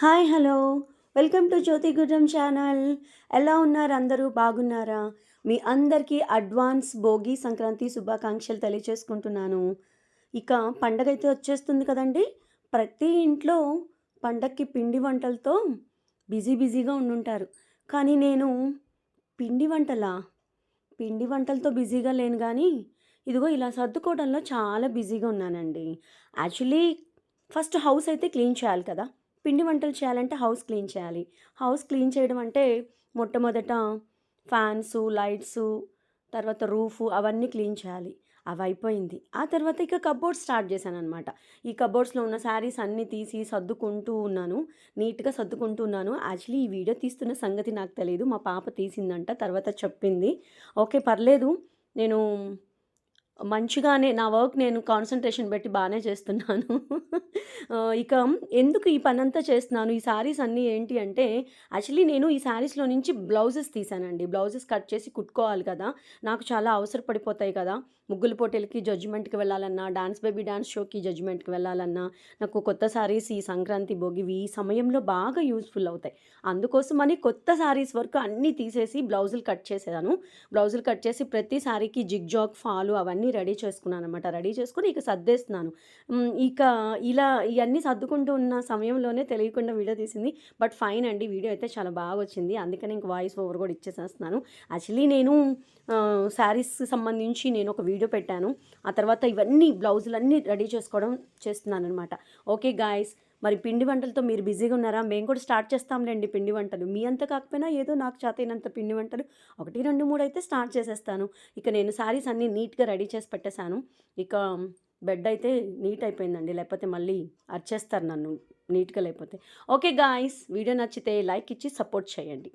Hi hello welcome to Jyothi Gudram channel. ఎలా ఉన్నారు అందరూ? బాగున్నారా? మీ అందరికీ అడ్వాన్స్ భోగి సంక్రాంతి శుభాకాంక్షలు తెలియచేసుకుంటున్నాను. ఇక పండగ అయితే వచ్చేస్తుంది కదండి. ప్రతి ఇంట్లో పండక్కి పిండి వంటలతో బిజీగా ఉండుంటారు. కానీ నేను పిండి వంటలా పిండి వంటలతో బిజీగా లేను కానీ ఇదిగో ఇలా సర్దుకోవడంలో చాలా బిజీగా ఉన్నానండి. యాక్చువల్లీ ఫస్ట్ హౌస్ అయితే క్లీన్ చేయాలి కదా. పిండి వంటలు చేయాలంటే హౌస్ క్లీన్ చేయాలి. హౌస్ క్లీన్ చేయడం అంటే మొట్టమొదట ఫ్యాన్సు, లైట్సు, తర్వాత రూఫు అవన్నీ క్లీన్ చేయాలి. అవయిపోయింది. ఆ తర్వాత ఇక కబోర్డ్స్ స్టార్ట్ చేశాననమాట. ఈ కబోర్డ్స్‌లో ఉన్న శారీస్ అన్నీ తీసి సర్దుకుంటూ ఉన్నాను. నీట్‌గా సర్దుకుంటూ ఉన్నాను. యాక్చువల్లీ ఈ వీడియో తీస్తున్న సంగతి నాకు తెలీదు. మా పాప తీసిందంట. తర్వాత చెప్పింది. ఓకే. పర్లేదు. నేను మంచిగానే నా వర్క్ నేను కాన్సంట్రేషన్ పెట్టి బానే చేస్తున్నాను. ఇక ఎందుకు ఈ పనంతా చేస్తున్నాను? ఈ శారీస్ అన్నీ ఏంటి అంటే, యాక్చువల్లీ నేను ఈ శారీస్‌లో నుంచి బ్లౌజెస్ తీశానండి. బ్లౌజెస్ కట్ చేసి కుట్టుకోవాలి కదా! నాకు చాలా అవసరపడిపోతాయి కదా! ముగ్గుల పోటీలకి జడ్జిమెంట్‌కి వెళ్ళాలన్నా, డాన్స్ బేబీ డాన్స్ షోకి జడ్జిమెంట్‌కి వెళ్ళాలన్నా, నాకు కొత్త శారీస్ ఈ సంక్రాంతి, భోగివి ఈ సమయంలో బాగా యూజ్‌ఫుల్ అవుతాయి. అందుకోసమని కొత్త శారీస్ వరకు అన్నీ తీసేసి బ్లౌజులు కట్ చేసేదాను. బ్లౌజులు కట్ చేసి ప్రతి శారీకి జిగ్‌జాగ్, ఫాలు అవన్నీ రెడీ చేసుకున్నాననమాట. రెడీ చేసుకొని ఇక సర్దేస్తున్నాను. ఇక ఇలా ఇయన్నీ సర్దుకుంటూ ఉన్న సమయంలోనే తెలియకుండా వీడియో తీసింది. బట్ ఫైన్ అండి. వీడియో అయితే చాలా బాగొచ్చింది. అందుకనే ఇంక వాయిస్ ఓవర్ కూడా ఇచ్చేసేస్తున్నాను. యాక్చువల్లీ నేను శారీస్‌కి సంబంధించి నేనొక వీడియో పెట్టాను. ఆ తర్వాత ఇవన్నీ బ్లౌజులన్నీ రెడీ చేస్తున్నాననమాట. Okay guys. మరి పిండి వంటలతో మీరు బిజీగా ఉన్నారా? మేము కూడా స్టార్ట్ చేస్తాంలెండి పిండి వంటలు. మీ అంత కాకపోయినా ఏదో నాకు చేతనైనంత పిండి వంటలు 1, 2, 3 అయితే స్టార్ట్ చేసేస్తాను. ఇక నేను శారీస్ అన్నీ నీట్‌గా రెడీ చేసి పెట్టేశాను. ఇక బెడ్ అయితే నీట్ అయిపోయిందండి. లేకపోతే మళ్ళీ అరిచేస్తారు నన్ను నీట్‌గా లేకపోతే. Okay guys. వీడియో నచ్చితే లైక్ ఇచ్చి సపోర్ట్ చేయండి.